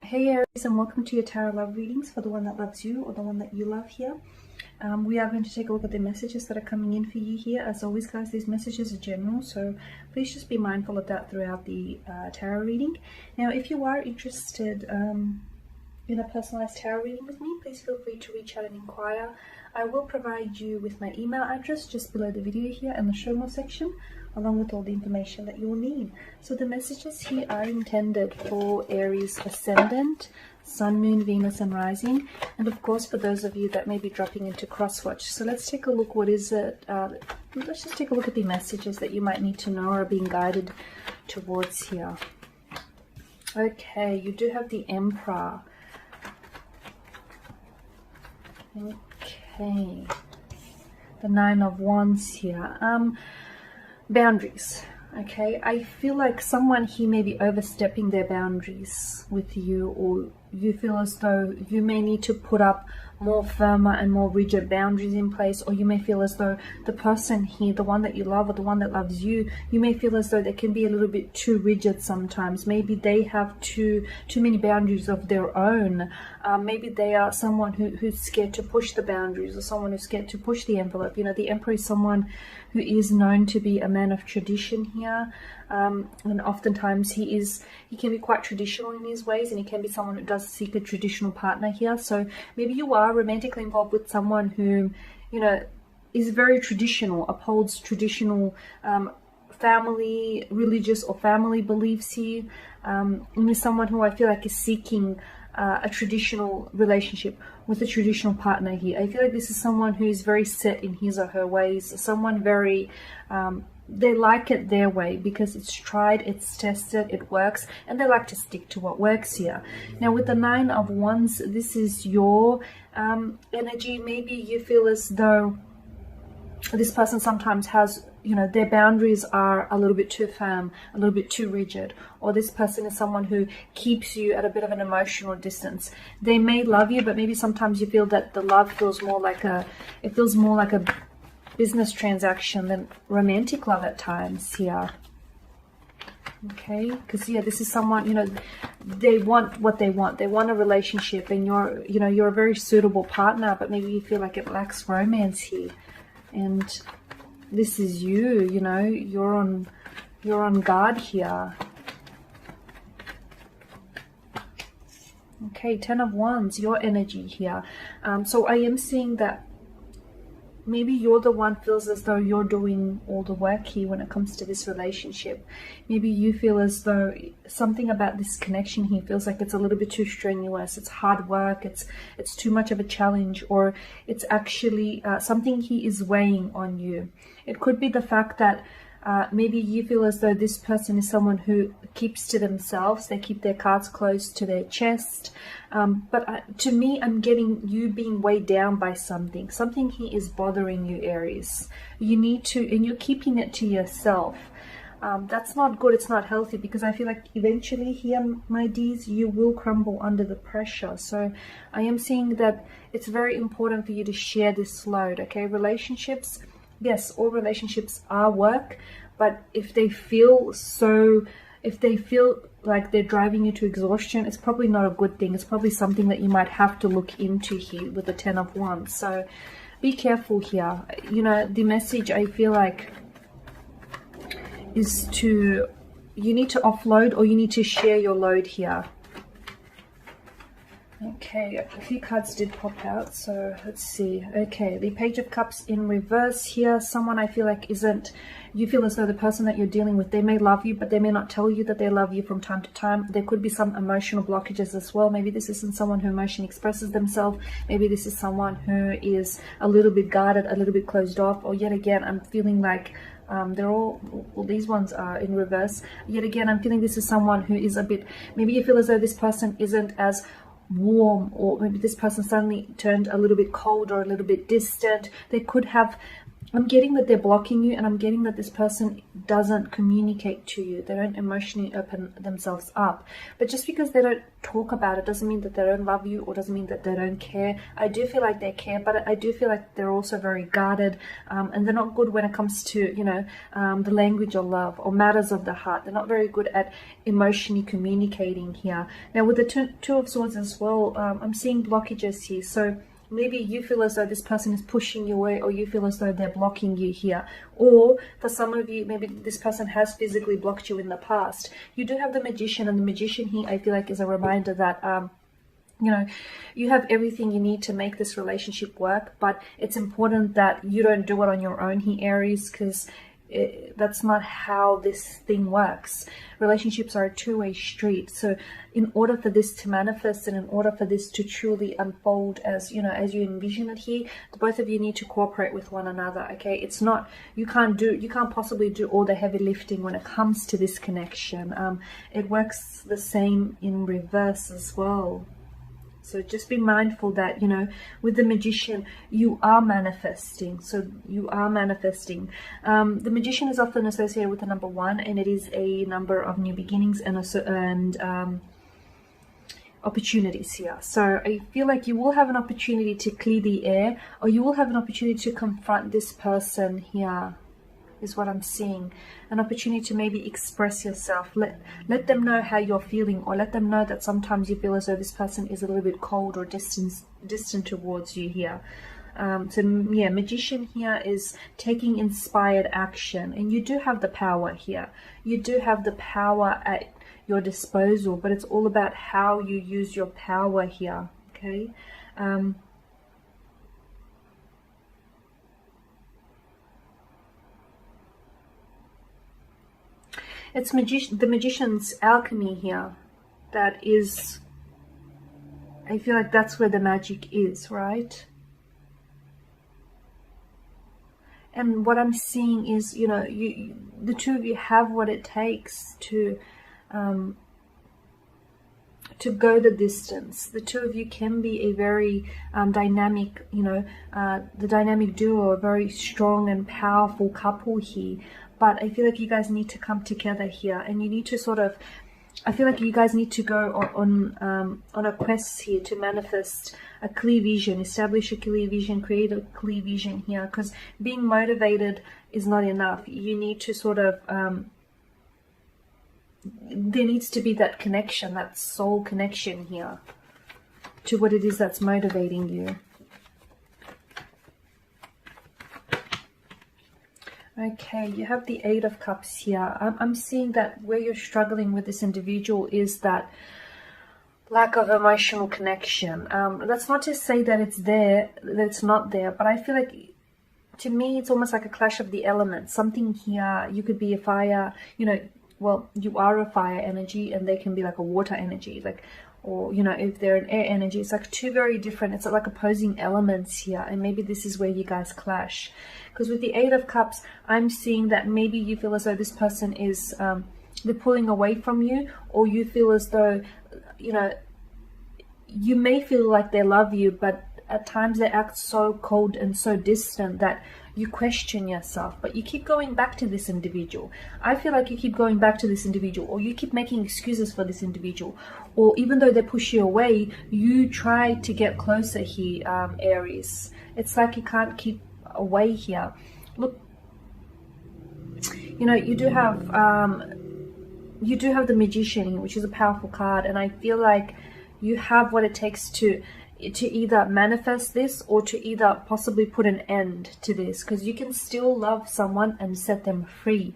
Hey Aries, and welcome to your tarot love readings for the one that loves you or the one that you love here. We are going to take a look at the messages that are coming in for you here. As always, guys, these messages are general, so please just be mindful of that throughout the tarot reading. Now, if you are interested in a personalized tarot reading with me, please feel free to reach out and inquire. I will provide you with my email address just below the video here in the show more section, along with all the information that you will need. So the messages here are intended for Aries ascendant, Sun, Moon, Venus and Rising, and of course for those of you that may be dropping into crosswatch. So let's take a look. What is it? Let's just take a look at the messages that you might need to know or are being guided towards here. Okay, you do have the Emperor. Okay, the Nine of Wands here. Boundaries. Okay, I feel like someone here may be overstepping their boundaries with you, or you feel as though you may need to put up more firmer and more rigid boundaries in place, or you may feel as though the person here, the one that you love or the one that loves you, you may feel as though they can be a little bit too rigid sometimes. Maybe they have too many boundaries of their own. Maybe they are someone who's scared to push the boundaries, or someone who's scared to push the envelope. You know, the Emperor is someone who is known to be a man of tradition here, and oftentimes he can be quite traditional in his ways, and he can be someone who does seek a traditional partner here. So maybe you are romantically involved with someone who, you know, is very traditional, upholds traditional family, religious or family beliefs here, and is someone who I feel like is seeking a traditional relationship with a traditional partner here. I feel like this is someone who is very set in his or her ways, someone very they like it their way because it's tried, it's tested, it works, and they like to stick to what works here. Now with the Nine of Wands, this is your energy. Maybe you feel as though this person sometimes has, you know, their boundaries are a little bit too firm, a little bit too rigid, or this person is someone who keeps you at a bit of an emotional distance. They may love you, but maybe sometimes you feel that the love feels more like a business transaction than romantic love at times here. Okay, because yeah, this is someone, you know, they want what they want. They want a relationship, and you're a very suitable partner, but maybe you feel like it lacks romance here. And this is you know, you're on guard here. Okay, Ten of Wands, your energy here. So I am seeing that maybe you're the one feels as though you're doing all the work here when it comes to this relationship. Maybe you feel as though something about this connection here feels like it's a little bit too strenuous, it's hard work, it's too much of a challenge, or it's actually something he is weighing on you. It could be the fact that maybe you feel as though this person is someone who keeps to themselves. They keep their cards close to their chest. But to me, I'm getting you being weighed down by something. Something here is bothering you, Aries. You need to, and you're keeping it to yourself. That's not good. It's not healthy, because I feel like eventually here, my Ds, you will crumble under the pressure. So I am seeing that it's very important for you to share this load. Okay, relationships. Yes, all relationships are work, but if they feel like they're driving you to exhaustion, it's probably not a good thing. It's probably something that you might have to look into here with the Ten of Wands. So be careful here. You know, the message I feel like is you need to offload, or you need to share your load here. Okay, a few cards did pop out, so let's see. Okay, the Page of Cups in reverse here. Someone I feel like you feel as though the person that you're dealing with, they may love you, but they may not tell you that they love you from time to time. There could be some emotional blockages as well. Maybe this isn't someone who emotionally expresses themselves. Maybe this is someone who is a little bit guarded, a little bit closed off, or yet again, I'm feeling like these ones are in reverse. Yet again, I'm feeling this is someone who is a bit, maybe you feel as though this person isn't as warm, or maybe this person suddenly turned a little bit cold or a little bit distant. They could have I'm getting that they're blocking you, and I'm getting that this person doesn't communicate to you. They don't emotionally open themselves up. But just because they don't talk about it doesn't mean that they don't love you, or doesn't mean that they don't care. I do feel like they care, but I do feel like they're also very guarded, and they're not good when it comes to, you know, the language of love or matters of the heart. They're not very good at emotionally communicating here. Now with the two of swords as well, I'm seeing blockages here. So maybe you feel as though this person is pushing you away, or you feel as though they're blocking you here. Or for some of you, maybe this person has physically blocked you in the past. You do have the Magician, and the Magician here, I feel like, is a reminder that, you know, you have everything you need to make this relationship work, but it's important that you don't do it on your own here, Aries, because that's not how this thing works. Relationships are a two-way street. So in order for this to manifest, and in order for this to truly unfold as, you know, as you envision it here, the both of you need to cooperate with one another. Okay, it's not, you can't possibly do all the heavy lifting when it comes to this connection. It works the same in reverse as well. So just be mindful that, you know, with the Magician, you are manifesting. So you are manifesting. The Magician is often associated with the number 1, and it is a number of new beginnings and opportunities here. So I feel like you will have an opportunity to clear the air, or you will have an opportunity to confront this person here, is what I'm seeing. An opportunity to maybe express yourself. Let them know how you're feeling, or let them know that sometimes you feel as though this person is a little bit cold or distant towards you here. So yeah, Magician here is taking inspired action, and you do have the power here. You do have the power at your disposal, but it's all about how you use your power here. Okay. It's the Magician's alchemy here. That is, I feel like that's where the magic is, right? And what I'm seeing is, you know, the two of you have what it takes to go the distance. The two of you can be a very dynamic, you know, the dynamic duo, a very strong and powerful couple here. But I feel like you guys need to come together here, and you need to sort of, I feel like you guys need to go on a quest here to manifest a clear vision, establish a clear vision, create a clear vision here, because being motivated is not enough. You need to sort of, there needs to be that connection, that soul connection here to what it is that's motivating you. Okay, you have the 8 of Cups here. I'm seeing that where you're struggling with this individual is that lack of emotional connection. That's not to say that it's there, that it's not there, but I feel like, to me, it's almost like a clash of the elements. Something here, you could be a fire, you know, well, you are a fire energy, and they can be like a water energy, like, or, you know, if they're an air energy, it's like two very different, it's like opposing elements here, and maybe this is where you guys clash. Because with the 8 of Cups, I'm seeing that maybe you feel as though this person is, they're pulling away from you, or you feel as though, you know, you may feel like they love you, but at times they act so cold and so distant that you question yourself, but you keep going back to this individual. I feel like you keep going back to this individual, or you keep making excuses for this individual, or even though they push you away, you try to get closer here, Aries. It's like you can't keep away here. Look, you know, you do have the Magician, which is a powerful card, and I feel like you have what it takes to either manifest this, or to either possibly put an end to this, because you can still love someone and set them free,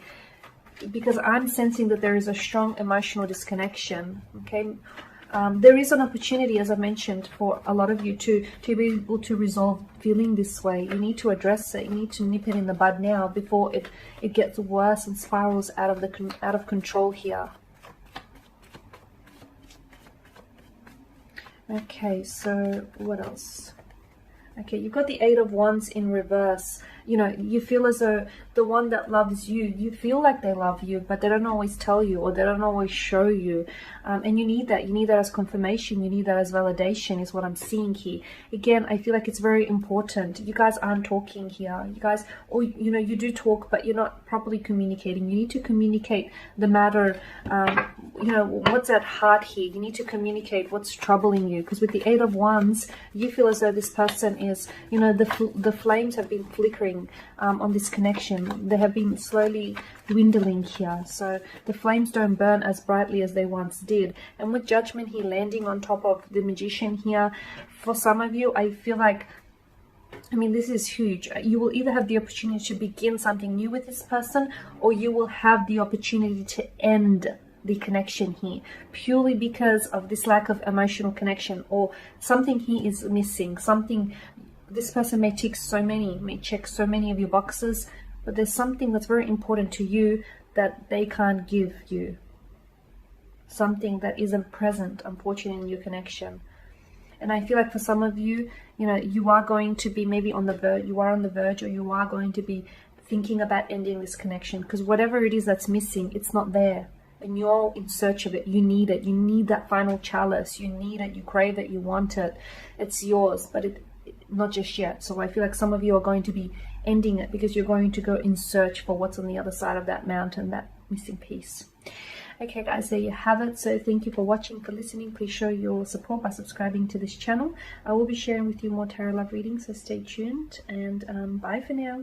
because I'm sensing that there is a strong emotional disconnection. Okay, there is an opportunity, as I mentioned, for a lot of you to be able to resolve feeling this way. You need to address it. You need to nip it in the bud now before it gets worse and spirals out of control here. Okay, so what else? Okay, you've got the 8 of Wands in reverse. you know, you feel as though the one that loves you, you feel like they love you, but they don't always tell you, or they don't always show you. And you need that. You need that as confirmation. You need that as validation, is what I'm seeing here. Again, I feel like it's very important. You guys aren't talking here. You guys, or, you know, you do talk, but you're not properly communicating. You need to communicate the matter, you know, what's at heart here. You need to communicate what's troubling you, because with the Eight of Wands, you feel as though this person is, you know, the flames have been flickering on this connection. They have been slowly dwindling here, so the flames don't burn as brightly as they once did. And with Judgment here landing on top of the Magician here, for some of you, I feel like, I mean, this is huge. You will either have the opportunity to begin something new with this person, or you will have the opportunity to end the connection here, purely because of this lack of emotional connection, or something here is missing. Something, this person may check so many of your boxes, but there's something that's very important to you that they can't give you. Something that isn't present, unfortunately, in your connection. And I feel like for some of you, you know, you are going to be maybe on the verge, you are on the verge, or you are going to be thinking about ending this connection, because whatever it is that's missing, it's not there. And you're in search of it. You need it. You need that final chalice. You need it. You crave it. You want it. It's yours, but not just yet. So I feel like some of you are going to be ending it, because you're going to go in search for what's on the other side of that mountain, that missing piece. Okay guys, there you have it. So thank you for watching, for listening. Please show your support by subscribing to this channel. I will be sharing with you more tarot love readings, so stay tuned, and bye for now.